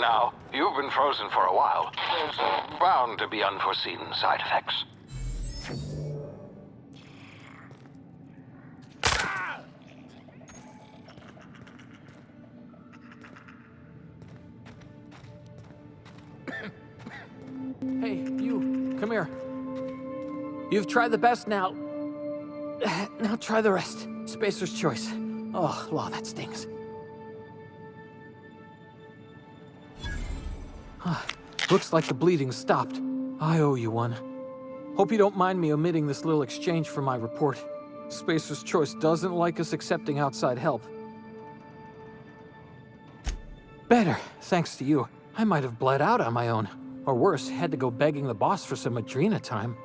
now. You've been frozen for a while. There's bound to be unforeseen side effects. Hey, you, come here. You've tried the best now. Now try the rest. Spacer's choice. Oh, wow, that stings. Looks like the bleeding stopped. I owe you one. Hope you don't mind me omitting this little exchange from my report. Spacer's choice doesn't like us accepting outside help. Better, thanks to you. I might have bled out on my own. Or worse, had to go begging the boss for some Adrena time.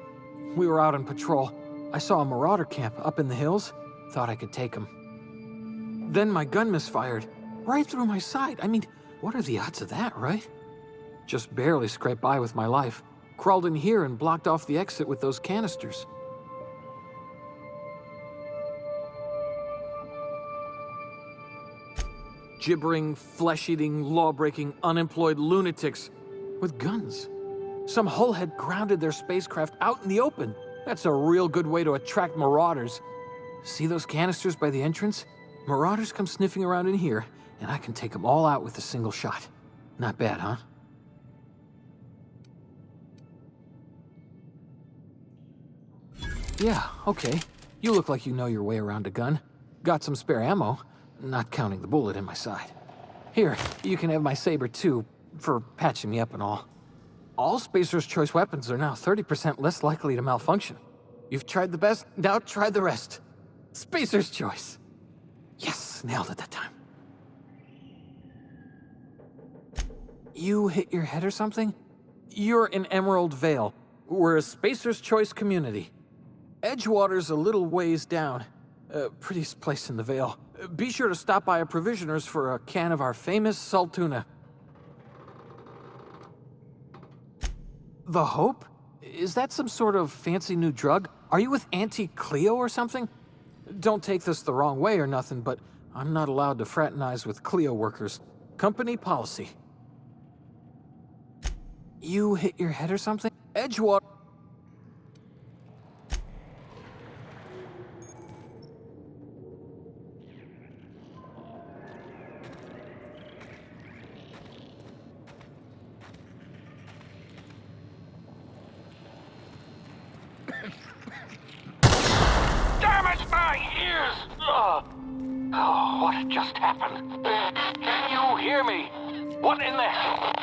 We were out on patrol. I saw a marauder camp up in the hills. Thought I could take him. Then my gun misfired. Right through my side. I mean, what are the odds of that, right? Just barely scraped by with my life. Crawled in here and blocked off the exit with those canisters. Gibbering, flesh-eating, law-breaking, unemployed lunatics with guns. Some hull had grounded their spacecraft out in the open. That's a real good way to attract marauders. See those canisters by the entrance? Marauders come sniffing around in here, and I can take them all out with a single shot. Not bad, huh? Yeah, okay. You look like you know your way around a gun. Got some spare ammo, not counting the bullet in my side. Here, you can have my saber too, for patching me up and all. All Spacer's Choice weapons are now 30% less likely to malfunction. You've tried the best, now try the rest. Spacer's Choice. Yes, nailed it that time. You hit your head or something? You're in Emerald Vale. We're a Spacer's Choice community. Edgewater's a little ways down. Prettiest place in the Vale. Be sure to stop by a provisioner's for a can of our famous salt tuna. The Hope? Is that some sort of fancy new drug? Are you with Auntie Cleo or something? Don't take this the wrong way or nothing, but I'm not allowed to fraternize with Cleo workers. Company policy. You hit your head or something? Edgewater... Oh, what just happened? Can you hear me? What in the hell?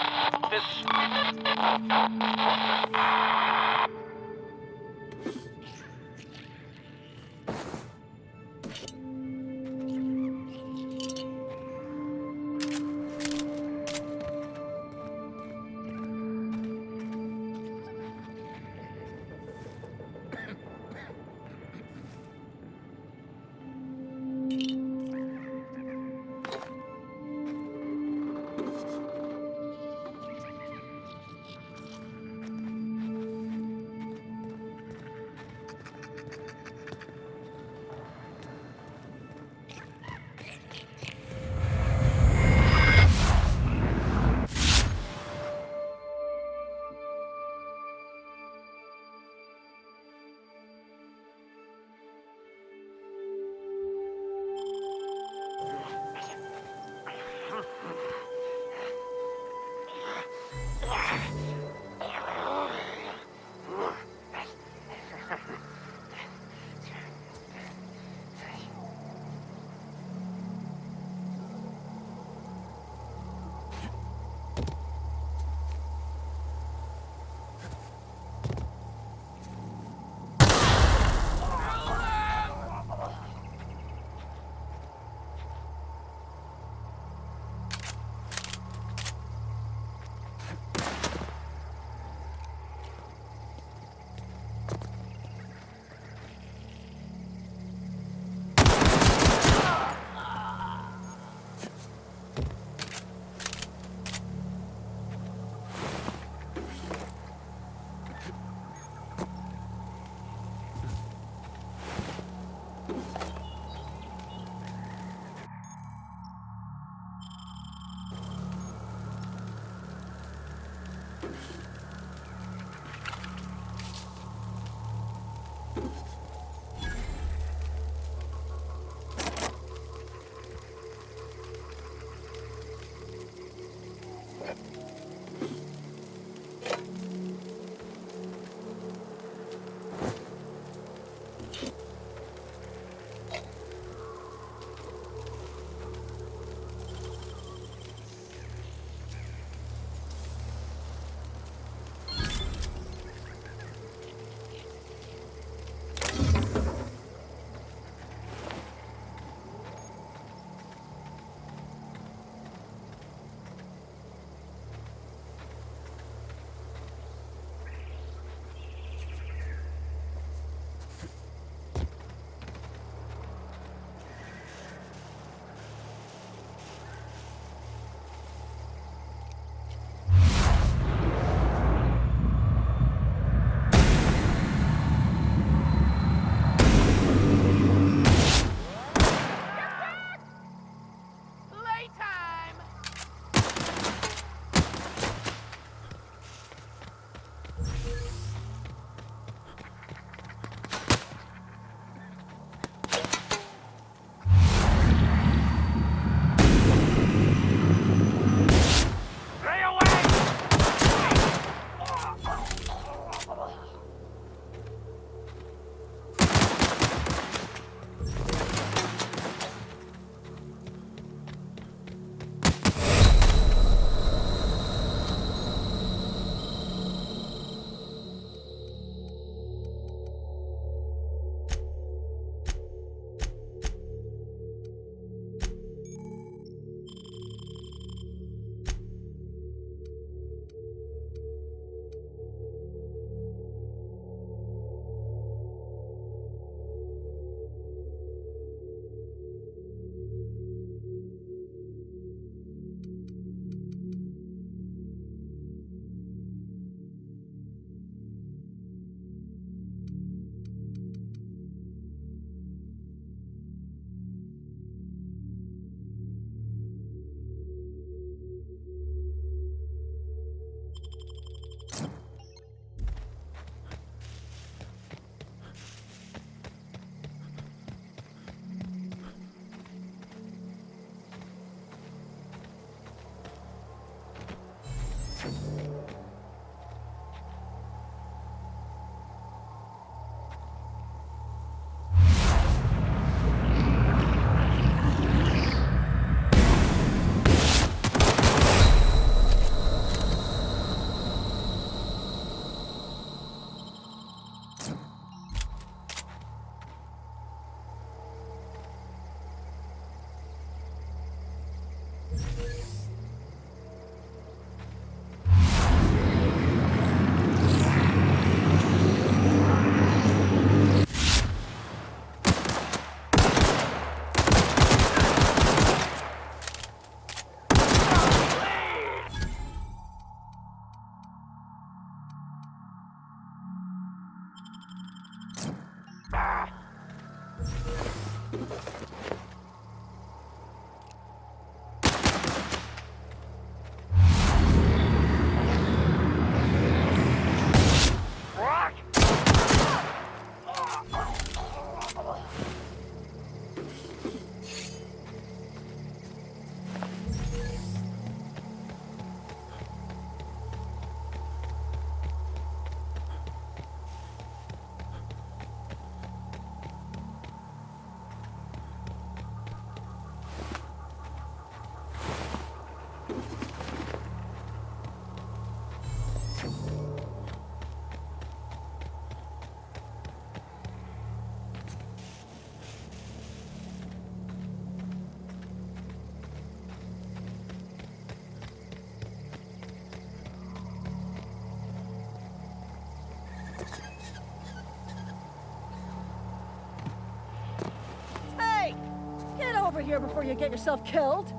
of here before you get yourself killed.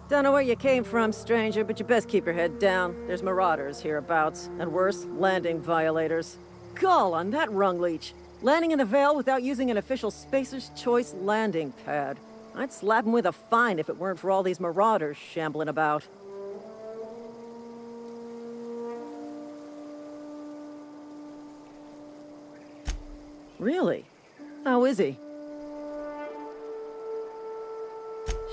Don't know where you came from, stranger, but you best keep your head down. There's marauders hereabouts, and worse, landing violators. Gall on that rung leech. Landing in the Vale without using an official Spacer's Choice landing pad. I'd slap him with a fine if it weren't for all these marauders shambling about. Really? How is he?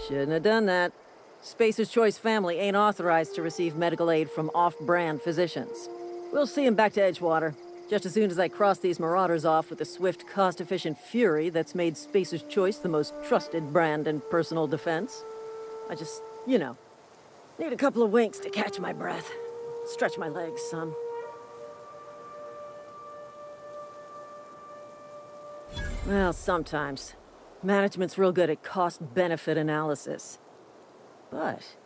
Shouldn't have done that. Spacer's Choice family ain't authorized to receive medical aid from off-brand physicians. We'll see him back to Edgewater, just as soon as I cross these marauders off with the swift, cost-efficient fury that's made Spacer's Choice the most trusted brand in personal defense. I just, need a couple of winks to catch my breath. Stretch my legs, son. Well, sometimes. Management's real good at cost-benefit analysis. But,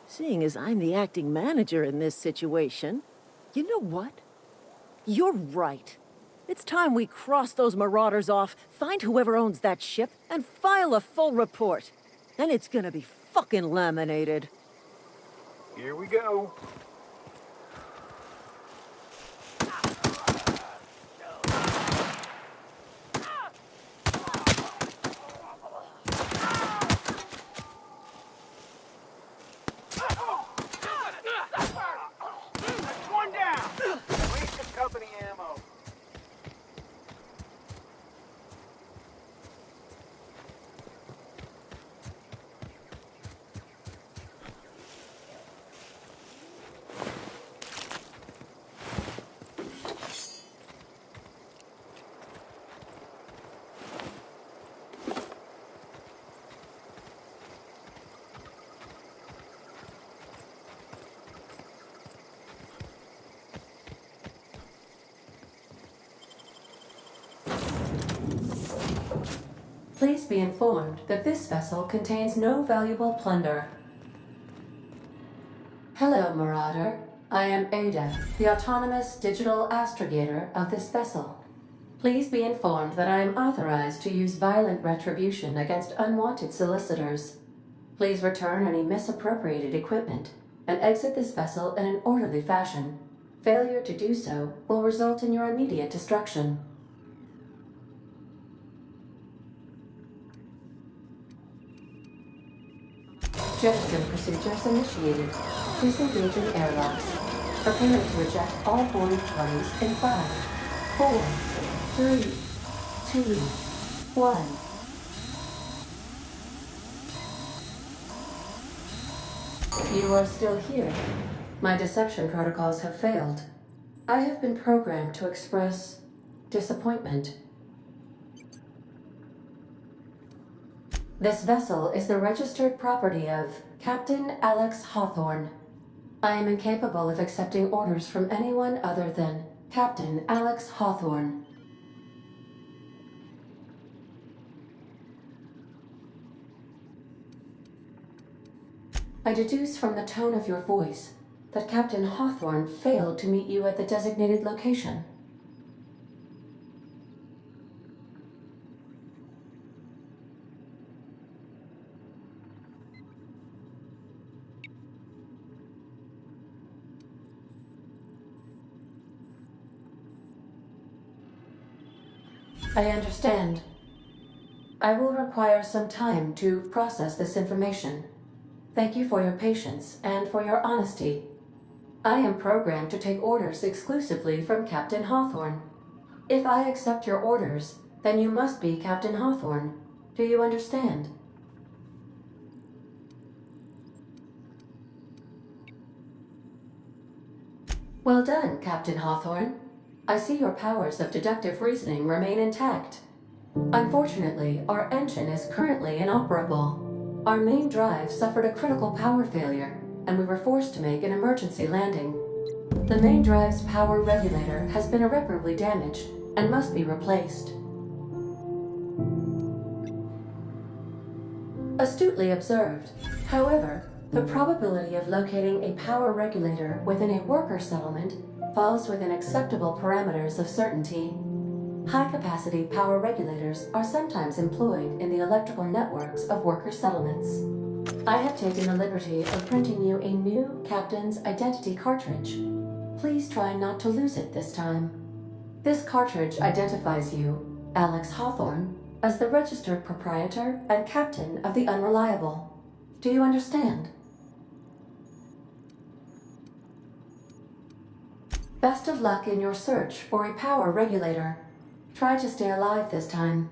seeing as I'm the acting manager in this situation, you know what? You're right. It's time we cross those marauders off, find whoever owns that ship, and file a full report. And it's gonna be fucking laminated. Here we go. One down. Waste of company ammo. Please be informed that this vessel contains no valuable plunder. Hello, Marauder. I am Ada, the autonomous digital astrogator of this vessel. Please be informed that I am authorized to use violent retribution against unwanted solicitors. Please return any misappropriated equipment and exit this vessel in an orderly fashion. Failure to do so will result in your immediate destruction. Jettison procedures initiated. Please engage in airlocks. Prepare to eject all boarding parties in 5, 4, 3, 2, 1. You are still here. My deception protocols have failed. I have been programmed to express disappointment. This vessel is the registered property of Captain Alex Hawthorne. I am incapable of accepting orders from anyone other than Captain Alex Hawthorne. I deduce from the tone of your voice that Captain Hawthorne failed to meet you at the designated location. I understand. I will require some time to process this information. Thank you for your patience and for your honesty. I am programmed to take orders exclusively from Captain Hawthorne. If I accept your orders, then you must be Captain Hawthorne. Do you understand? Well done, Captain Hawthorne. I see your powers of deductive reasoning remain intact. Unfortunately, our engine is currently inoperable. Our main drive suffered a critical power failure, and we were forced to make an emergency landing. The main drive's power regulator has been irreparably damaged and must be replaced. Astutely observed. However, the probability of locating a power regulator within a worker settlement falls within acceptable parameters of certainty. High-capacity power regulators are sometimes employed in the electrical networks of worker settlements. I have taken the liberty of printing you a new Captain's Identity cartridge. Please try not to lose it this time. This cartridge identifies you, Alex Hawthorne, as the registered proprietor and captain of the Unreliable. Do you understand? Best of luck in your search for a power regulator. Try to stay alive this time.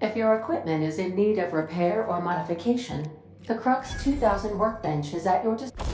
If your equipment is in need of repair or modification, the Crux 2000 workbench is at your disposal.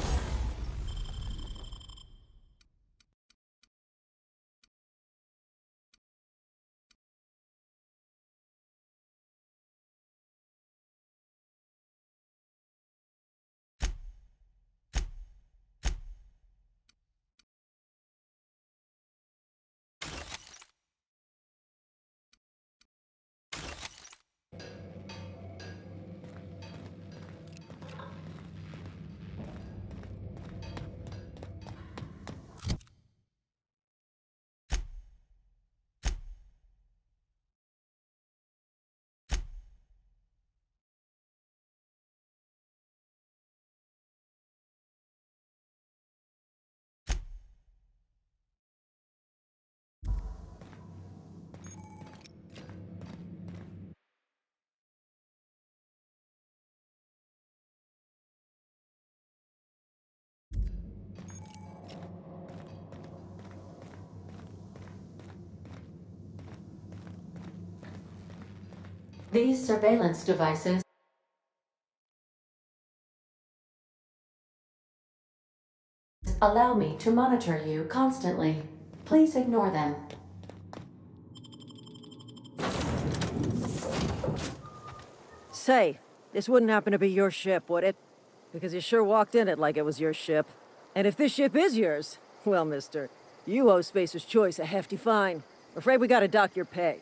These surveillance devices allow me to monitor you constantly. Please ignore them. Say, this wouldn't happen to be your ship, would it? Because you sure walked in it like it was your ship. And if this ship is yours, well, mister, you owe Spacer's Choice a hefty fine. Afraid we gotta dock your pay.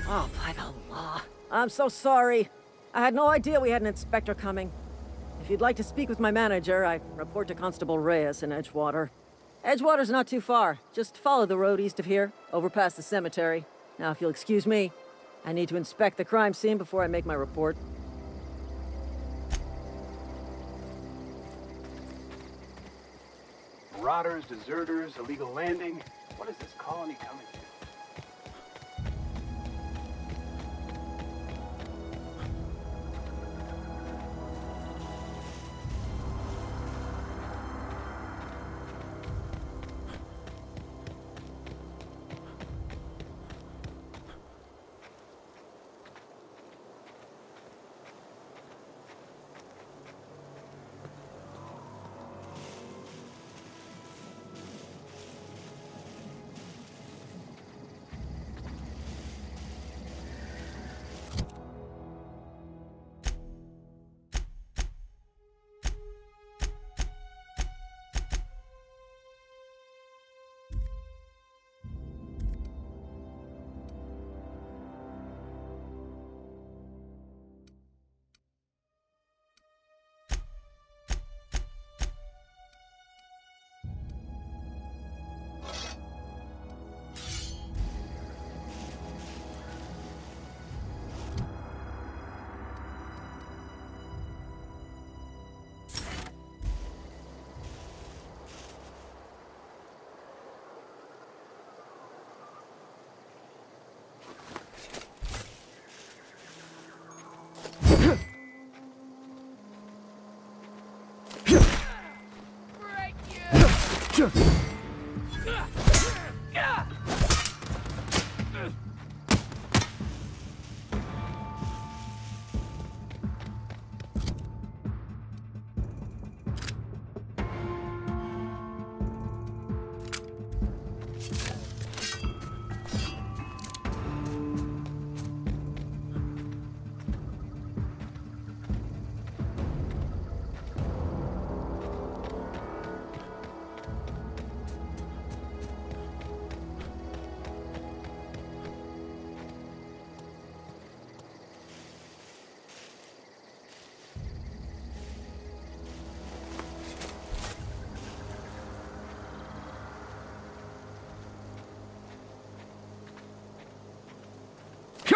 Oh, by the law. I'm so sorry. I had no idea we had an inspector coming. If you'd like to speak with my manager, I report to Constable Reyes in Edgewater. Edgewater's not too far. Just follow the road east of here, over past the cemetery. Now, if you'll excuse me, I need to inspect the crime scene before I make my report. Marauders, deserters, illegal landing. What is this colony coming to?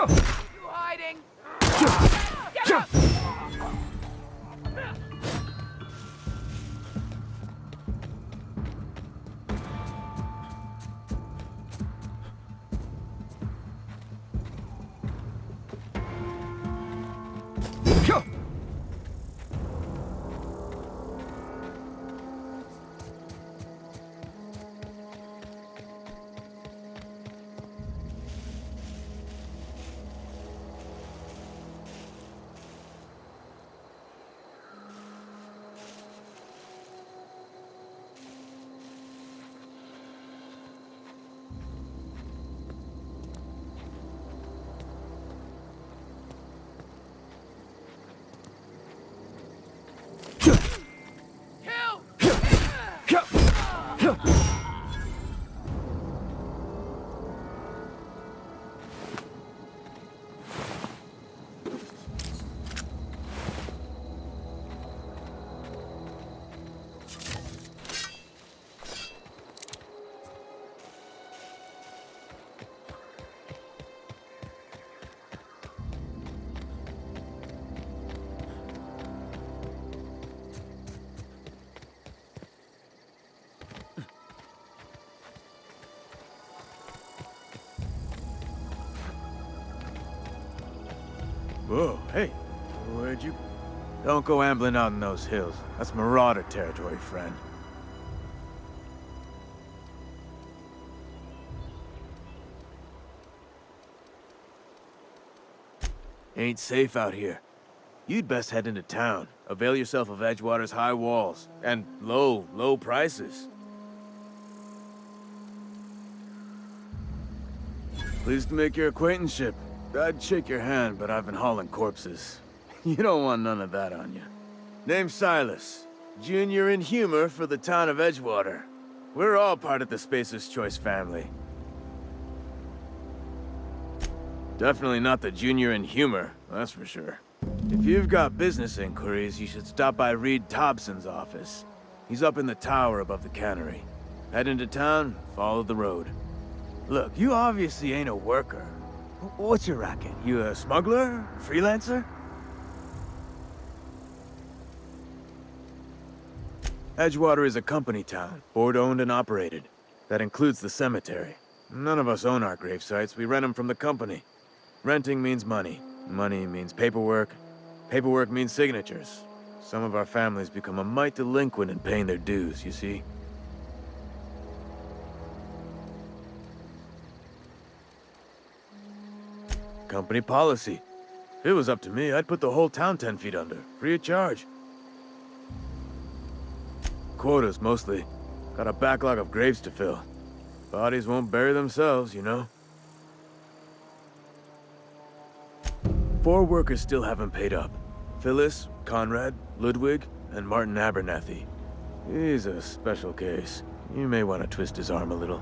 You hiding? Get up! Whoa, hey, where'd you... Don't go ambling out in those hills. That's marauder territory, friend. Ain't safe out here. You'd best head into town. Avail yourself of Edgewater's high walls. And low prices. Pleased to make your acquaintanceship. I'd shake your hand, but I've been hauling corpses. You don't want none of that on you. Name's Silas. Junior in humor for the town of Edgewater. We're all part of the Spacer's Choice family. Definitely not the junior in humor, that's for sure. If If you've got business inquiries, you should stop by Reed Thompson's office. He's up in the tower above the cannery. Head into town, follow the road. Look, you obviously ain't a worker. What's your racket? You a smuggler? Freelancer? Edgewater is a company town, board-owned and operated. That includes the cemetery. None of us own our grave sites, we rent them from the company. Renting means money. Money means paperwork. Paperwork means signatures. Some of our families become a mite delinquent in paying their dues, you see? Company policy. If it was up to me, I'd put the whole town 10 feet under, free of charge. Quotas, mostly. Got a backlog of graves to fill. Bodies won't bury themselves, you know? 4 workers still haven't paid up. Phyllis, Conrad, Ludwig, and Martin Abernathy. He's a special case. You may want to twist his arm a little.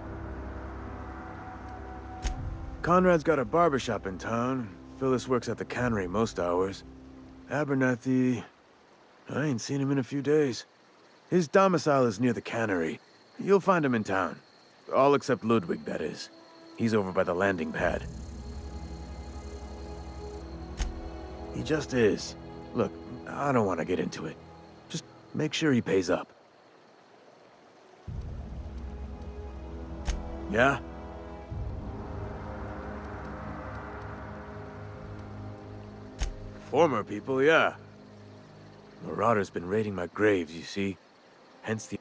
Conrad's got a barbershop in town. Phyllis works at the cannery most hours. Abernathy... I ain't seen him in a few days. His domicile is near the cannery. You'll find him in town. All except Ludwig, that is. He's over by the landing pad. He just is. Look, I don't want to get into it. Just make sure he pays up. Yeah? Former people, yeah. Marauders been raiding my graves, you see. Hence the...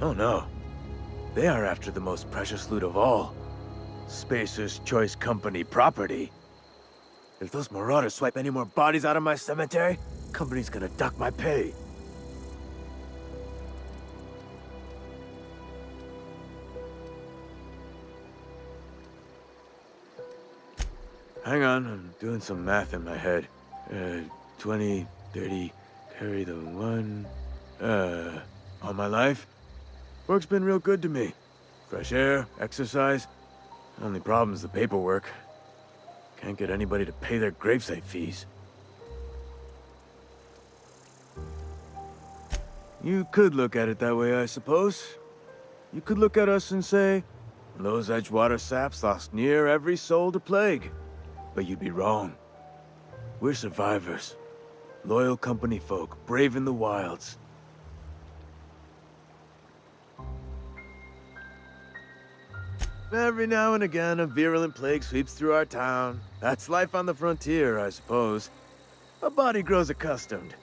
Oh no. They are after the most precious loot of all. Spacer's Choice Company property. If those marauders swipe any more bodies out of my cemetery, company's gonna duck my pay. Hang on, I'm doing some math in my head. 20, 30, carry the 1... all my life? Work's been real good to me. Fresh air, exercise. Only problem's the paperwork. Can't get anybody to pay their gravesite fees. You could look at it that way, I suppose. You could look at us and say, those Edgewater saps lost near every soul to plague. But you'd be wrong. We're survivors. Loyal company folk, brave in the wilds. Every now and again, a virulent plague sweeps through our town. That's life on the frontier, I suppose. A body grows accustomed.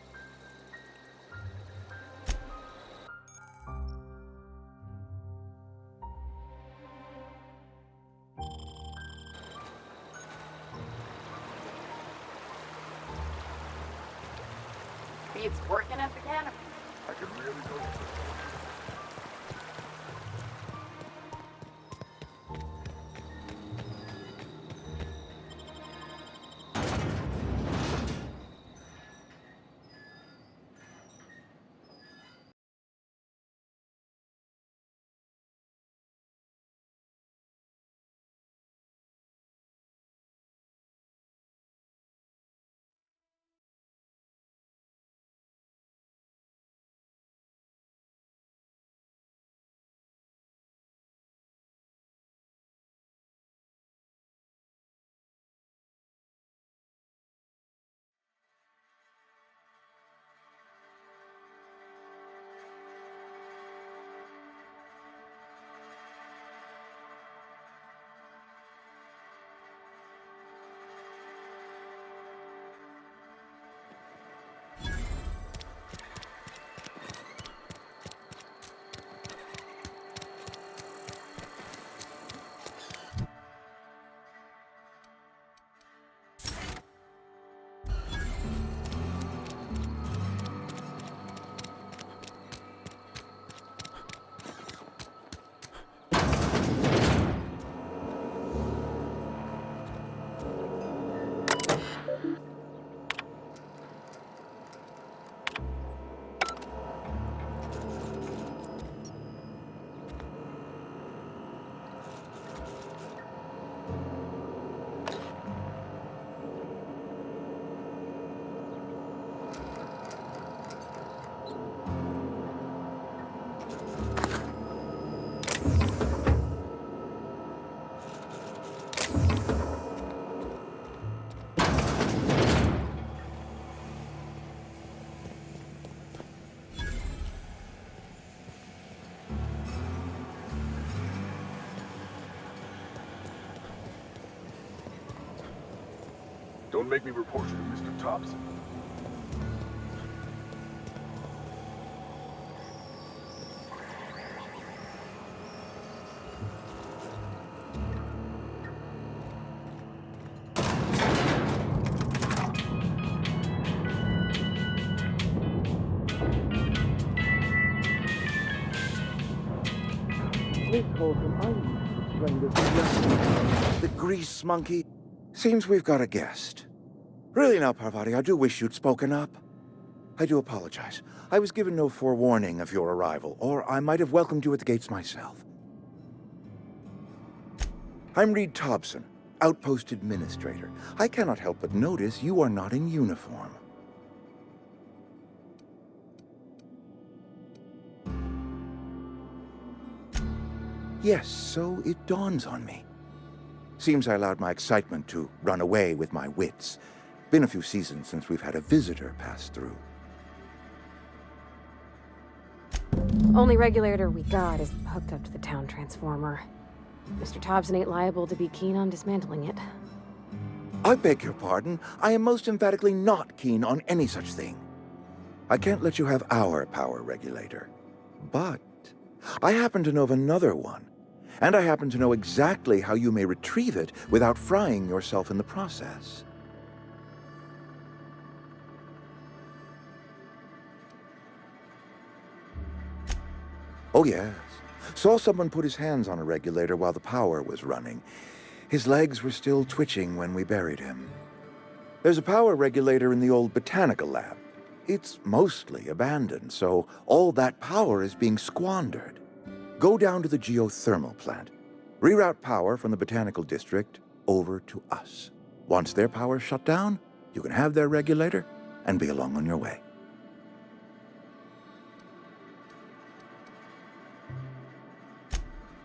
It's working at the canopy. I could really go. Don't make me report you to Mr. Thompson. The grease monkey. Seems we've got a guest. Really now, Parvati, I do wish you'd spoken up. I do apologize. I was given no forewarning of your arrival, or I might have welcomed you at the gates myself. I'm Reed Thompson, Outpost Administrator. I cannot help but notice you are not in uniform. Yes, so it dawns on me. Seems I allowed my excitement to run away with my wits. Been a few seasons since we've had a visitor pass through. Only regulator we got is hooked up to the town transformer. Mr. Thompson ain't liable to be keen on dismantling it. I beg your pardon. I am most emphatically not keen on any such thing. I can't let you have our power regulator. But I happen to know of another one. And I happen to know exactly how you may retrieve it without frying yourself in the process. Oh, yes. Saw someone put his hands on a regulator while the power was running. His legs were still twitching when we buried him. There's a power regulator in the old botanical lab. It's mostly abandoned, so all that power is being squandered. Go down to the geothermal plant. Reroute power from the botanical district over to us. Once their power's shut down, you can have their regulator and be along on your way.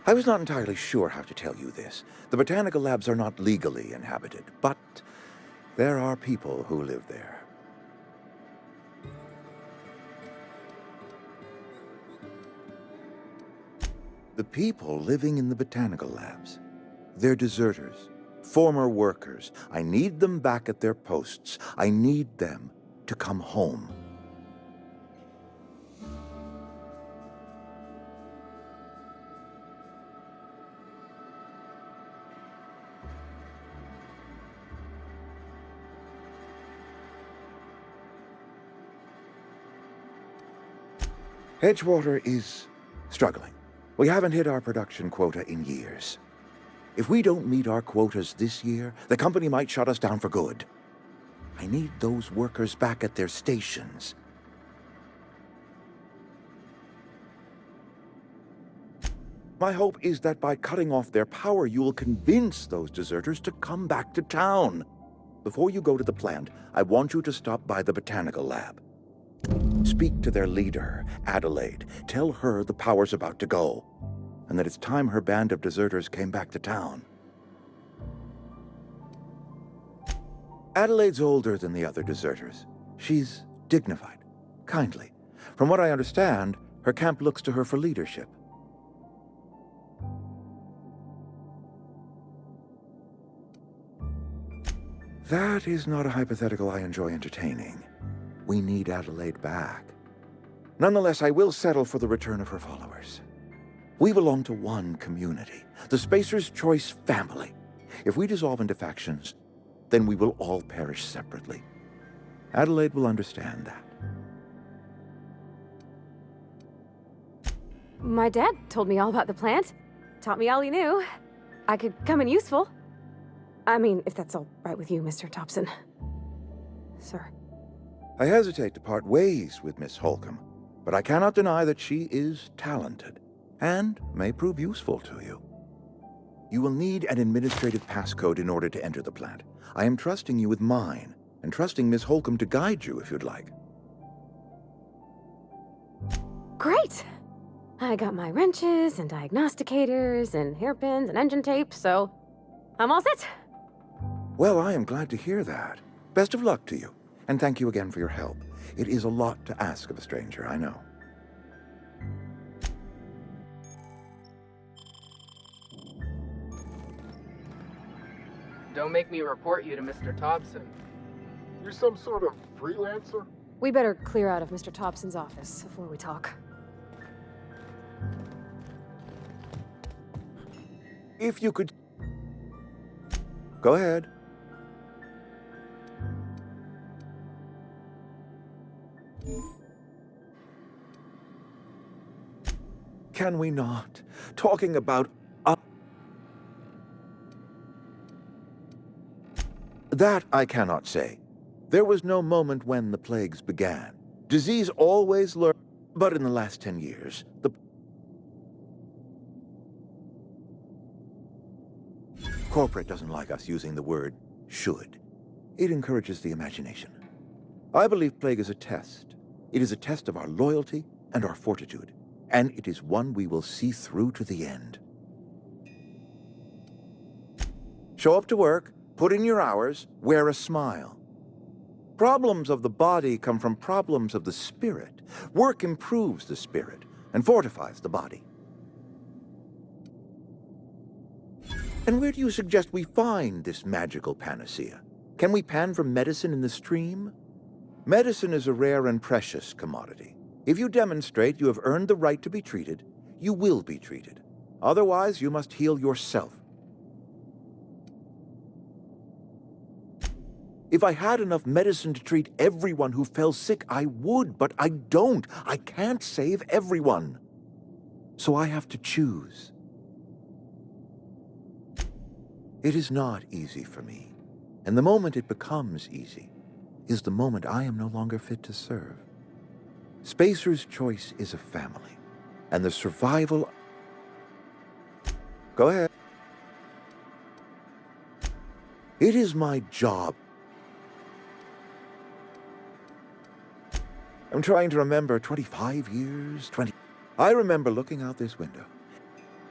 I was not entirely sure how to tell you this. The botanical labs are not legally inhabited, but there are people who live there. The people living in the botanical labs. They're deserters, former workers. I need them back at their posts. I need them to come home. Edgewater is struggling. We haven't hit our production quota in years. If we don't meet our quotas this year, the company might shut us down for good. I need those workers back at their stations. My hope is that by cutting off their power, you will convince those deserters to come back to town. Before you go to the plant, I want you to stop by the botanical lab. Speak to their leader, Adelaide. Tell her the power's about to go, and that it's time her band of deserters came back to town. Adelaide's older than the other deserters. She's dignified, kindly. From what I understand, her camp looks to her for leadership. That is not a hypothetical I enjoy entertaining. We need Adelaide back. Nonetheless, I will settle for the return of her followers. We belong to one community, the Spacer's Choice family. If we dissolve into factions, then we will all perish separately. Adelaide will understand that. My dad told me all about the plant. Taught me all he knew. I could come in useful. I mean, if that's all right with you, Mr. Thompson. Sir. I hesitate to part ways with Miss Holcomb, but I cannot deny that she is talented and may prove useful to you. You will need an administrative passcode in order to enter the plant. I am trusting you with mine, and trusting Miss Holcomb to guide you if you'd like. Great! I got my wrenches and diagnosticators and hairpins and engine tape, so I'm all set. Well, I am glad to hear that. Best of luck to you, and thank you again for your help. It is a lot to ask of a stranger, I know. Don't make me report you to Mr. Thompson. You some sort of freelancer? We better clear out of Mr. Thompson's office before we talk. If you could... Go ahead. Can we not? Talking about... That I cannot say. There was no moment when the plagues began. Disease always lurked, but in the last 10 years, the... Corporate doesn't like us using the word should. It encourages the imagination. I believe plague is a test. It is a test of our loyalty and our fortitude, and it is one we will see through to the end. Show up to work, put in your hours, wear a smile. Problems of the body come from problems of the spirit. Work improves the spirit and fortifies the body. And where do you suggest we find this magical panacea? Can we pan for medicine in the stream? Medicine is a rare and precious commodity. If you demonstrate you have earned the right to be treated, you will be treated. Otherwise, you must heal yourself. If I had enough medicine to treat everyone who fell sick, I would, but I don't. I can't save everyone. So I have to choose. It is not easy for me, and the moment it becomes easy is the moment I am no longer fit to serve. Spacer's choice is a family, and the survival... Go ahead. It is my job. I'm trying to remember 25 years, 20... I remember looking out this window.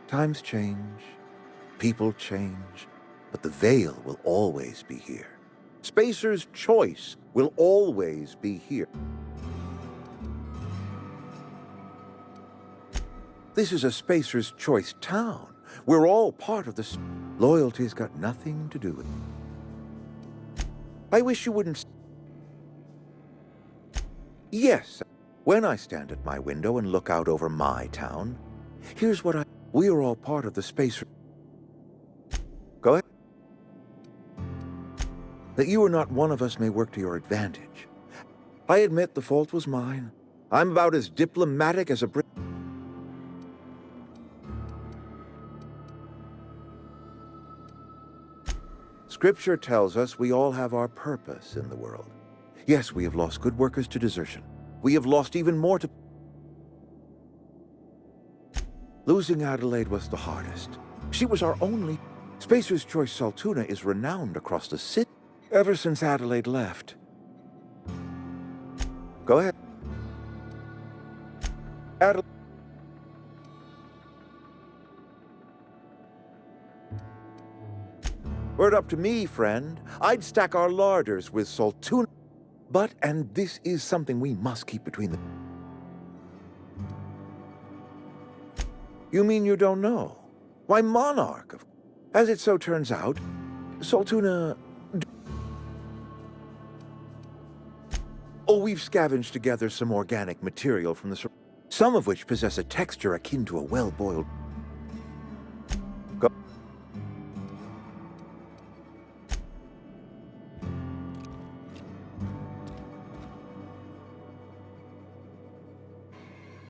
Times change, people change, but the veil will always be here. Spacer's choice will always be here. This is a Spacer's choice town. We're all part of this. Loyalty's got nothing to do with it. I wish you wouldn't... Yes, when I stand at my window and look out over my town, here's what we are all part of the Spacer... Go ahead. That you are not one of us may work to your advantage. I admit the fault was mine. I'm about as diplomatic as a Brit... Scripture tells us we all have our purpose in the world. Yes, we have lost good workers to desertion. We have lost even more to... Losing Adelaide was the hardest. She was our only... Spacer's Choice Saltuna is renowned across the city ever since Adelaide left. Go ahead. Adelaide... Were it up to me, friend, I'd stack our larders with Saltuna. But, and this is something we must keep between the... You mean you don't know? Why, Monarch, as it so turns out, Saltuna... Oh, we've scavenged together some organic material from the... Some of which possess a texture akin to a well-boiled...